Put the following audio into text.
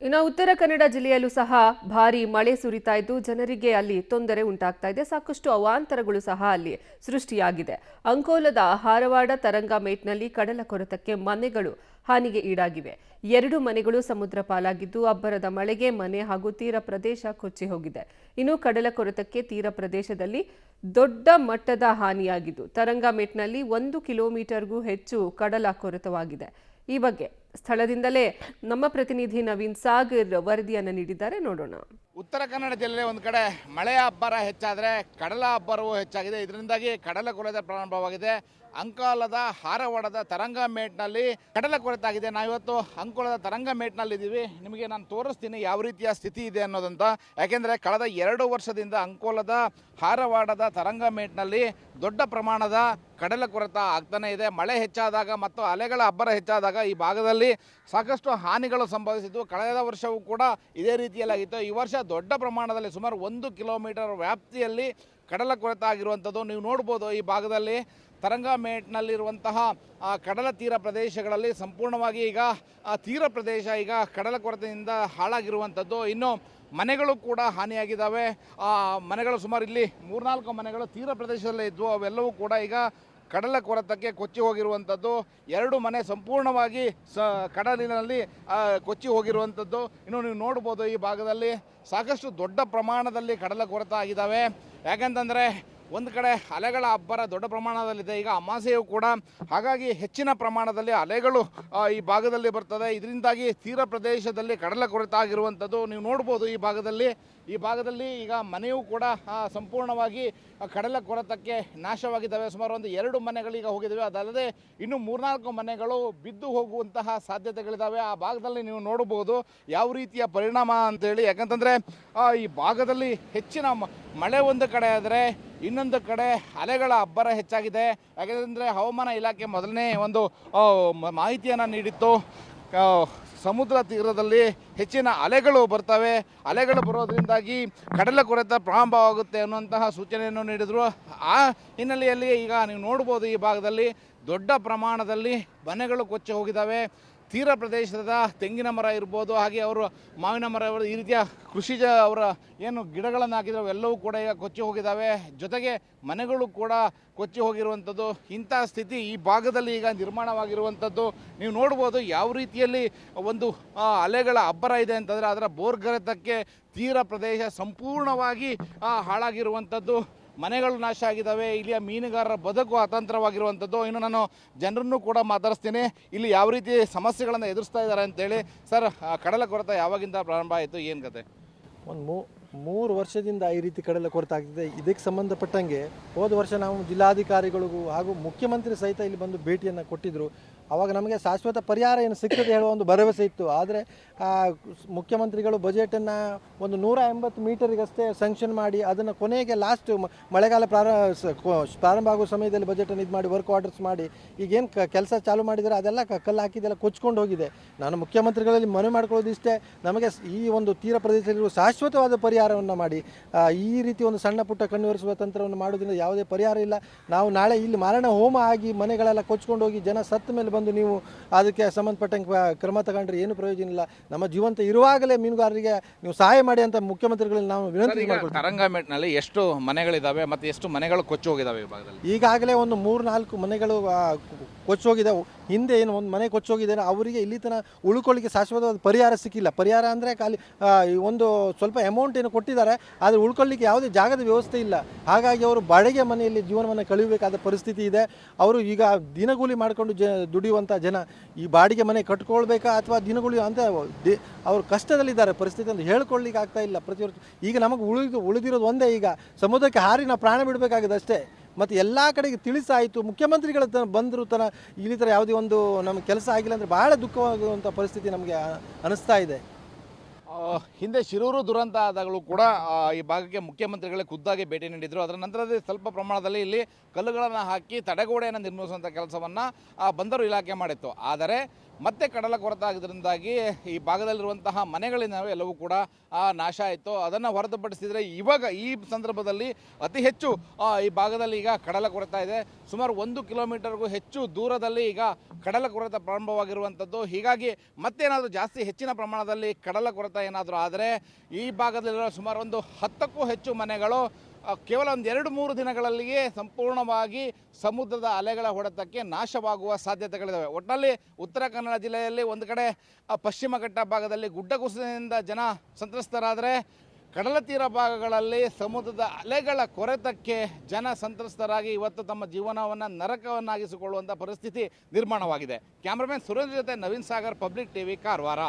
ಇನ್ನು ಉತ್ತರ ಕನ್ನಡ ಜಿಲ್ಲೆಯಲ್ಲೂ ಸಹ ಭಾರಿ ಮಳೆ ಸುರಿತಾ ಇದ್ದು ಜನರಿಗೆ ಅಲ್ಲಿ ತೊಂದರೆ ಉಂಟಾಗ್ತಾ ಇದೆ. ಸಾಕಷ್ಟು ಅವಾಂತರಗಳು ಸಹ ಅಲ್ಲಿ ಸೃಷ್ಟಿಯಾಗಿದೆ. ಅಂಕೋಲದ ಹಾರವಾಡ ತರಂಗಮೇಟ್ನಲ್ಲಿ ಕಡಲ ಕೊರೆತಕ್ಕೆ ಮನೆಗಳು ಹಾನಿಗೆ ಈಡಾಗಿವೆ. 2 ಮನೆಗಳು ಸಮುದ್ರ ಪಾಲಾಗಿದ್ದು ಅಬ್ಬರದ ಮಳೆಗೆ ಮನೆ ಹಾಗೂ ತೀರ ಪ್ರದೇಶ ಕೊಚ್ಚಿ ಹೋಗಿದೆ. ಇನ್ನು ಕಡಲ ಕೊರೆತಕ್ಕೆ ತೀರ ಪ್ರದೇಶದಲ್ಲಿ ದೊಡ್ಡ ಮಟ್ಟದ ಹಾನಿಯಾಗಿದ್ದು ತರಂಗಮೇಟ್ನಲ್ಲಿ 1 ಕಿಲೋಮೀಟರ್ಗೂ ಹೆಚ್ಚು ಕಡಲ ಕೊರೆತವಾಗಿದೆ. ಈ ಬಗ್ಗೆ ಸ್ಥಳದಿಂದಲೇ ನಮ್ಮ ಪ್ರತಿನಿಧಿ ನವೀನ್ ಸಾಗರ್ ವರದಿಯನ್ನು ನೀಡಿದ್ದಾರೆ. ನೋಡೋಣ. ಉತ್ತರ ಕನ್ನಡ ಜಿಲ್ಲೆ ಒಂದು ಕಡೆ ಮಳೆಯ ಅಬ್ಬರ ಹೆಚ್ಚಾದರೆ ಕಡಲ ಅಬ್ಬರವೂ ಹೆಚ್ಚಾಗಿದೆ. ಇದರಿಂದಾಗಿ ಕಡಲ ಕೊರೆತ ಪ್ರಾರಂಭವಾಗಿದೆ. ಅಂಕೋಲದ ಹಾರವಾಡದ ತರಂಗಮೇಟ್ನಲ್ಲಿ ಕಡಲ ಕೊರೆತಾಗಿದೆ. ನಾವಿವತ್ತು ಅಂಕೋಲದ ತರಂಗಮೇಟ್ನಲ್ಲಿದ್ದೀವಿ. ನಿಮಗೆ ನಾನು ತೋರಿಸ್ತೀನಿ ಯಾವ ರೀತಿಯ ಸ್ಥಿತಿ ಇದೆ ಅನ್ನೋದಂತ. ಯಾಕೆಂದರೆ ಕಳೆದ 2 ವರ್ಷದಿಂದ ಅಂಕೋಲದ ಹಾರವಾಡದ ತರಂಗಮೇಟ್ನಲ್ಲಿ ದೊಡ್ಡ ಪ್ರಮಾಣದ ಕಡಲ ಕೊರೆತ ಆಗ್ತಾನೆ ಇದೆ. ಮಳೆ ಹೆಚ್ಚಾದಾಗ ಮತ್ತು ಅಲೆಗಳ ಅಬ್ಬರ ಹೆಚ್ಚಾದಾಗ ಈ ಭಾಗದಲ್ಲಿ ಸಾಕಷ್ಟು ಹಾನಿಗಳು ಸಂಭವಿಸಿದ್ದು. ಕಳೆದ ವರ್ಷವೂ ಕೂಡ ಇದೇ ರೀತಿಯಲ್ಲಾಗಿತ್ತು. ಈ ವರ್ಷ ದೊಡ್ಡ ಪ್ರಮಾಣದಲ್ಲಿ ಸುಮಾರು 1 ಕಿಲೋಮೀಟರ್ ವ್ಯಾಪ್ತಿಯಲ್ಲಿ ಕಡಲ ಕೊರೆತ ಆಗಿರುವಂಥದ್ದು ನೀವು ನೋಡ್ಬೋದು. ಈ ಭಾಗದಲ್ಲಿ ತರಂಗಮೇಟ್ನಲ್ಲಿರುವಂತಹ ಕಡಲ ತೀರ ಪ್ರದೇಶಗಳಲ್ಲಿ ಸಂಪೂರ್ಣವಾಗಿ ಈಗ ತೀರ ಪ್ರದೇಶ ಈಗ ಕಡಲ ಕೊರೆತದಿಂದ ಹಾಳಾಗಿರುವಂಥದ್ದು. ಇನ್ನು ಮನೆಗಳು ಕೂಡ ಹಾನಿಯಾಗಿದ್ದಾವೆ. ಮನೆಗಳು ಸುಮಾರು ಇಲ್ಲಿ 3-4 ಮನೆಗಳು ತೀರ ಪ್ರದೇಶದಲ್ಲೇ ಇದ್ವು. ಅವೆಲ್ಲವೂ ಕೂಡ ಈಗ ಕಡಲ ಕೊರೆತಕ್ಕೆ ಕೊಚ್ಚಿ ಹೋಗಿರುವಂಥದ್ದು. 2 ಮನೆ ಸಂಪೂರ್ಣವಾಗಿ ಕಡಲಿನಲ್ಲಿ ಕೊಚ್ಚಿ ಹೋಗಿರುವಂಥದ್ದು. ಇನ್ನು ನೀವು ನೋಡ್ಬೋದು ಈ ಭಾಗದಲ್ಲಿ ಸಾಕಷ್ಟು ದೊಡ್ಡ ಪ್ರಮಾಣದಲ್ಲಿ ಕಡಲ ಕೊರೆತ ಆಗಿದ್ದಾವೆ. ಯಾಕೆಂತಂದರೆ ಒಂದು ಕಡೆ ಅಲೆಗಳ ಅಬ್ಬರ ದೊಡ್ಡ ಪ್ರಮಾಣದಲ್ಲಿದೆ. ಈಗ ಅಮಾಸೆಯೂ ಕೂಡ, ಹಾಗಾಗಿ ಹೆಚ್ಚಿನ ಪ್ರಮಾಣದಲ್ಲಿ ಅಲೆಗಳು ಈ ಭಾಗದಲ್ಲಿ ಬರ್ತದೆ. ಇದರಿಂದಾಗಿ ತೀರ ಪ್ರದೇಶದಲ್ಲಿ ಕಡಲ ಕೊರೆತ ಆಗಿರುವಂಥದ್ದು ನೀವು ನೋಡ್ಬೋದು. ಈ ಭಾಗದಲ್ಲಿ ಈಗ ಮನೆಯೂ ಕೂಡ ಸಂಪೂರ್ಣವಾಗಿ ಕಡಲ ಕೊರೆತಕ್ಕೆ ನಾಶವಾಗಿದ್ದಾವೆ. ಸುಮಾರು ಒಂದು 2 ಮನೆಗಳೀಗ ಹೋಗಿದ್ದಾವೆ. ಅದಲ್ಲದೆ ಇನ್ನೂ 3-4 ಮನೆಗಳು ಬಿದ್ದು ಹೋಗುವಂತಹ ಸಾಧ್ಯತೆಗಳಿದ್ದಾವೆ. ಆ ಭಾಗದಲ್ಲಿ ನೀವು ನೋಡಬಹುದು ಯಾವ ರೀತಿಯ ಪರಿಣಾಮ ಅಂತೇಳಿ. ಯಾಕಂತಂದರೆ ಈ ಭಾಗದಲ್ಲಿ ಹೆಚ್ಚಿನ ಮಳೆ ಒಂದು ಕಡೆ ಆದರೆ ಇನ್ನೊಂದು ಕಡೆ ಅಲೆಗಳ ಅಬ್ಬರ ಹೆಚ್ಚಾಗಿದೆ. ಯಾಕೆಂದರೆ ಹವಾಮಾನ ಇಲಾಖೆ ಮೊದಲನೇ ಒಂದು ಮಾಹಿತಿಯನ್ನು ನೀಡಿತ್ತು. ಸಮುದ್ರ ತೀರದಲ್ಲಿ ಹೆಚ್ಚಿನ ಅಲೆಗಳು ಬರ್ತವೆ. ಅಲೆಗಳು ಬರೋದ್ರಿಂದಾಗಿ ಕಡಲ ಕೊರೆತ ಪ್ರಾರಂಭವಾಗುತ್ತೆ ಅನ್ನುವಂತಹ ಸೂಚನೆಯನ್ನು ನೀಡಿದರು. ಆ ಹಿನ್ನೆಲೆಯಲ್ಲಿ ಈಗ ನೀವು ನೋಡ್ಬೋದು ಈ ಭಾಗದಲ್ಲಿ ದೊಡ್ಡ ಪ್ರಮಾಣದಲ್ಲಿ ಮನೆಗಳು ಕೊಚ್ಚಿ ಹೋಗಿದ್ದಾವೆ. ತೀರ ಪ್ರದೇಶದ ತೆಂಗಿನ ಮರ ಇರ್ಬೋದು, ಹಾಗೆ ಅವರು ಮಾವಿನ ಮರ, ಈ ರೀತಿಯ ಕೃಷಿಜ ಅವರ ಏನು ಗಿಡಗಳನ್ನು ಹಾಕಿದ್ರು ಎಲ್ಲವೂ ಕೂಡ ಈಗ ಕೊಚ್ಚಿ ಹೋಗಿದ್ದಾವೆ. ಜೊತೆಗೆ ಮನೆಗಳು ಕೂಡ ಕೊಚ್ಚಿ ಹೋಗಿರುವಂಥದ್ದು. ಇಂಥ ಸ್ಥಿತಿ ಈ ಭಾಗದಲ್ಲಿ ಈಗ ನಿರ್ಮಾಣವಾಗಿರುವಂಥದ್ದು ನೀವು ನೋಡ್ಬೋದು. ಯಾವ ರೀತಿಯಲ್ಲಿ ಒಂದು ಅಲೆಗಳ ಅಬ್ಬರ ಇದೆ ಅಂತಂದರೆ ಅದರ ಬೋರ್ಗರೆತಕ್ಕೆ ತೀರ ಪ್ರದೇಶ ಸಂಪೂರ್ಣವಾಗಿ ಹಾಳಾಗಿರುವಂಥದ್ದು. ಮನೆಗಳು ನಾಶ ಆಗಿದ್ದಾವೆ. ಇಲ್ಲಿಯ ಮೀನುಗಾರರ ಬದುಕು ಅತಂತ್ರವಾಗಿರುವಂಥದ್ದು. ಇನ್ನು ನಾನು ಜನರನ್ನು ಕೂಡ ಮಾತಾಡಿಸ್ತೀನಿ, ಇಲ್ಲಿ ಯಾವ ರೀತಿ ಸಮಸ್ಯೆಗಳನ್ನು ಎದುರಿಸ್ತಾ ಇದ್ದಾರೆ ಅಂತೇಳಿ. ಸರ್, ಕಡಲ ಕೊರೆತ ಯಾವಾಗಿಂದ ಪ್ರಾರಂಭ ಆಯಿತು, ಏನು ಕತೆ? ಒಂದು 3 ವರ್ಷದಿಂದ ಈ ರೀತಿ ಕಡಲ ಕೊರತೆ ಆಗ್ತಿದೆ. ಇದಕ್ಕೆ ಸಂಬಂಧಪಟ್ಟಂಗೆ ಹೋದ ವರ್ಷ ನಾವು ಜಿಲ್ಲಾಧಿಕಾರಿಗಳಿಗೂ ಹಾಗೂ ಮುಖ್ಯಮಂತ್ರಿ ಸಹಿತ ಇಲ್ಲಿ ಬಂದು ಭೇಟಿಯನ್ನು ಕೊಟ್ಟಿದ್ದರು. ಆವಾಗ ನಮಗೆ ಶಾಶ್ವತ ಪರಿಹಾರ ಏನು ಸಿಗ್ತದೆ ಹೇಳುವ ಒಂದು ಭರವಸೆ ಇತ್ತು. ಆದರೆ ಮುಖ್ಯಮಂತ್ರಿಗಳು ಬಜೆಟನ್ನು ಒಂದು 180 ಮೀಟರಿಗಷ್ಟೇ ಸ್ಯಾಂಕ್ಷನ್ ಮಾಡಿ ಅದನ್ನು ಕೊನೆಗೆ ಲಾಸ್ಟ್ ಮಳೆಗಾಲ ಪ್ರಾರಂಭ ಆಗುವ ಸಮಯದಲ್ಲಿ ಬಜೆಟನ್ನು ಇದು ಮಾಡಿ ವರ್ಕ್ ಆರ್ಡರ್ಸ್ ಮಾಡಿ ಈಗೇನು ಕೆಲಸ ಚಾಲೂ ಮಾಡಿದರೆ ಅದೆಲ್ಲ ಕಲ್ಲು ಹಾಕಿದೆಲ್ಲ ಕೊಚ್ಕೊಂಡು ಹೋಗಿದೆ. ನಾನು ಮುಖ್ಯಮಂತ್ರಿಗಳಲ್ಲಿ ಮನವಿ ಮಾಡ್ಕೊಳ್ಳೋದು ಇಷ್ಟೇ, ನಮಗೆ ಈ ಒಂದು ತೀರ ಪ್ರದೇಶದಲ್ಲಿರುವ ಶಾಶ್ವತವಾದ ಪರಿಹಾರವನ್ನು ಮಾಡಿ. ಈ ರೀತಿ ಒಂದು ಸಣ್ಣ ಪುಟ್ಟ ಕಣ್ಣುವರಿಸುವ ತಂತ್ರವನ್ನು ಮಾಡೋದ್ರಿಂದ ಯಾವುದೇ ಪರಿಹಾರ ಇಲ್ಲ. ನಾವು ನಾಳೆ ಇಲ್ಲಿ ಮಾರಣ ಹೋಮ ಆಗಿ ಮನೆಗಳೆಲ್ಲ ಕೊಚ್ಕೊಂಡು ಹೋಗಿ ಜನ ಸತ್ತ ಮೇಲೆ ಬಂದು ನೀವು ಅದಕ್ಕೆ ಸಂಬಂಧಪಟ್ಟಂಗೆ ಕ್ರಮ ತಗೊಂಡ್ರೆ ಏನು ಪ್ರಯೋಜನ ಇಲ್ಲ. ನಮ್ಮ ಜೀವಂತ ಇರುವಾಗಲೇ ಮೀನುಗಾರರಿಗೆ ನೀವು ಸಹಾಯ ಮಾಡಿ ಅಂತ ಮುಖ್ಯಮಂತ್ರಿಗಳಲ್ಲಿ ನಾವು ವಿನಂತಿ ಮಾಡ್ಕೊಳ್ತೀವಿ. ತರಂಗಮೇಟ್ನಲ್ಲಿ ಎಷ್ಟು ಮನೆಗಳಿದ್ದಾವೆ ಮತ್ತು ಎಷ್ಟು ಮನೆಗಳು ಕೊಚ್ಚಿ ಹೋಗಿದ್ದಾವೆ ಈ ಭಾಗದಲ್ಲಿ? ಈಗಾಗಲೇ ಒಂದು 3-4 ಮನೆಗಳು ಕೊಚ್ಚೋಗಿದ್ದಾವೆ. ಹಿಂದೆ ಏನು ಒಂದು ಮನೆ ಕೊಚ್ಚೋಗಿದ್ದಾರೆ, ಅವರಿಗೆ ಇಲ್ಲಿ ತನಕ ಉಳ್ಕೊಳ್ಳಿಕ್ಕೆ ಶಾಶ್ವತವಾದ ಪರಿಹಾರ ಸಿಕ್ಕಿಲ್ಲ. ಪರಿಹಾರ ಅಂದರೆ ಖಾಲಿ ಒಂದು ಸ್ವಲ್ಪ ಅಮೌಂಟ್ ಏನು ಕೊಟ್ಟಿದ್ದಾರೆ, ಆದರೆ ಉಳ್ಕೊಳ್ಳಿಕ್ಕೆ ಯಾವುದೇ ಜಾಗದ ವ್ಯವಸ್ಥೆ ಇಲ್ಲ. ಹಾಗಾಗಿ ಅವರು ಬಾಡಿಗೆ ಮನೆಯಲ್ಲಿ ಜೀವನವನ್ನು ಕಳೆಯಬೇಕಾದ ಪರಿಸ್ಥಿತಿ ಇದೆ. ಅವರು ಈಗ ದಿನಗೂಲಿ ಮಾಡಿಕೊಂಡು ದುಡಿಯುವಂಥ ಜನ ಈ ಬಾಡಿಗೆ ಮನೆ ಕಟ್ಕೊಳ್ಬೇಕಾ ಅಥವಾ ದಿನಗೂಲಿ ಅಂತ ಅವರು ಕಷ್ಟದಲ್ಲಿದ್ದಾರೆ. ಪರಿಸ್ಥಿತಿ ಅಂತ ಹೇಳ್ಕೊಳ್ಳಿಕ್ಕೆ ಆಗ್ತಾ ಇಲ್ಲ. ಪ್ರತಿಯೊಂದು ಈಗ ನಮಗೆ ಉಳಿದಿರೋದು ಒಂದೇ, ಈಗ ಸಮುದ್ರಕ್ಕೆ ಹಾರಿ ನಾವು ಪ್ರಾಣ ಬಿಡಬೇಕಾಗಿದೆ ಅಷ್ಟೇ. ಮತ್ತು ಎಲ್ಲ ಕಡೆಗೆ ತಿಳಿಸಾಯಿತು, ಮುಖ್ಯಮಂತ್ರಿಗಳ ಬಂದರೂ ಇಲ್ಲಿ ಥರ ಯಾವುದೇ ಒಂದು ನಮಗೆ ಕೆಲಸ ಆಗಿಲ್ಲ ಅಂದರೆ ಭಾಳ ದುಃಖವಾಗುವಂಥ ಪರಿಸ್ಥಿತಿ ನಮಗೆ ಅನಿಸ್ತಾ ಇದೆ. ಹಿಂದೆ ಶಿರೂರು ದುರಂತ ಆದಾಗಲೂ ಕೂಡ ಈ ಭಾಗಕ್ಕೆ ಮುಖ್ಯಮಂತ್ರಿಗಳೇ ಖುದ್ದಾಗಿ ಭೇಟಿ ನೀಡಿದರು. ಅದರ ನಂತರದಲ್ಲಿ ಸ್ವಲ್ಪ ಪ್ರಮಾಣದಲ್ಲಿ ಇಲ್ಲಿ ಕಲ್ಲುಗಳನ್ನು ಹಾಕಿ ತಡೆಗೋಡೆಯನ್ನು ನಿರ್ಮಿಸುವಂಥ ಕೆಲಸವನ್ನು ಬಂದರು ಇಲಾಖೆ ಮಾಡಿತ್ತು. ಆದರೆ ಮತ್ತೆ ಕಡಲ ಕೊರತೆ ಆಗಿದ್ದರಿಂದಾಗಿ ಈ ಭಾಗದಲ್ಲಿರುವಂತಹ ಮನೆಗಳಿದ್ದಾವೆ ಎಲ್ಲವೂ ಕೂಡ ನಾಶ ಆಯಿತು. ಅದನ್ನು ಹೊರತುಪಡಿಸಿದರೆ ಇವಾಗ ಈ ಸಂದರ್ಭದಲ್ಲಿ ಅತಿ ಹೆಚ್ಚು ಈ ಭಾಗದಲ್ಲಿ ಈಗ ಕಡಲ ಕೊರತೆ ಇದೆ. ಸುಮಾರು 1 ಕಿಲೋಮೀಟರ್ಗೂ ಹೆಚ್ಚು ದೂರದಲ್ಲಿ ಈಗ ಕಡಲ ಕೊರತೆ ಪ್ರಾರಂಭವಾಗಿರುವಂಥದ್ದು. ಹೀಗಾಗಿ ಮತ್ತೇನಾದರೂ ಜಾಸ್ತಿ ಹೆಚ್ಚಿನ ಪ್ರಮಾಣದಲ್ಲಿ ಕಡಲ ಕೊರತೆ ಏನಾದರೂ ಆದರೆ ಈ ಭಾಗದಲ್ಲಿರೋ ಸುಮಾರು ಒಂದು 10ಕ್ಕೂ ಹೆಚ್ಚು ಮನೆಗಳು ಕೇವಲ ಒಂದು 2-3 ದಿನಗಳಲ್ಲಿಯೇ ಸಂಪೂರ್ಣವಾಗಿ ಸಮುದ್ರದ ಅಲೆಗಳ ಹೊಡೆತಕ್ಕೆ ನಾಶವಾಗುವ ಸಾಧ್ಯತೆಗಳಿದ್ದಾವೆ. ಒಟ್ಟಿನಲ್ಲಿ ಉತ್ತರ ಕನ್ನಡ ಜಿಲ್ಲೆಯಲ್ಲಿ ಒಂದು ಕಡೆ ಪಶ್ಚಿಮ ಘಟ್ಟ ಭಾಗದಲ್ಲಿ ಗುಡ್ಡ ಕುಸಿತದಿಂದ ಜನ ಸಂತ್ರಸ್ತರಾದರೆ, ಕಡಲ ತೀರ ಭಾಗಗಳಲ್ಲಿ ಸಮುದ್ರದ ಅಲೆಗಳ ಕೊರೆತಕ್ಕೆ ಜನ ಸಂತ್ರಸ್ತರಾಗಿ ಇವತ್ತು ತಮ್ಮ ಜೀವನವನ್ನು ನರಕವನ್ನಾಗಿಸಿಕೊಳ್ಳುವಂಥ ಪರಿಸ್ಥಿತಿ ನಿರ್ಮಾಣವಾಗಿದೆ. ಕ್ಯಾಮ್ರಾಮನ್ ಸುರೇಂದ್ರ ಜೊತೆ ನವೀನ್ ಸಾಗರ್, ಪಬ್ಲಿಕ್ ಟಿವಿ, ಕಾರವಾರ.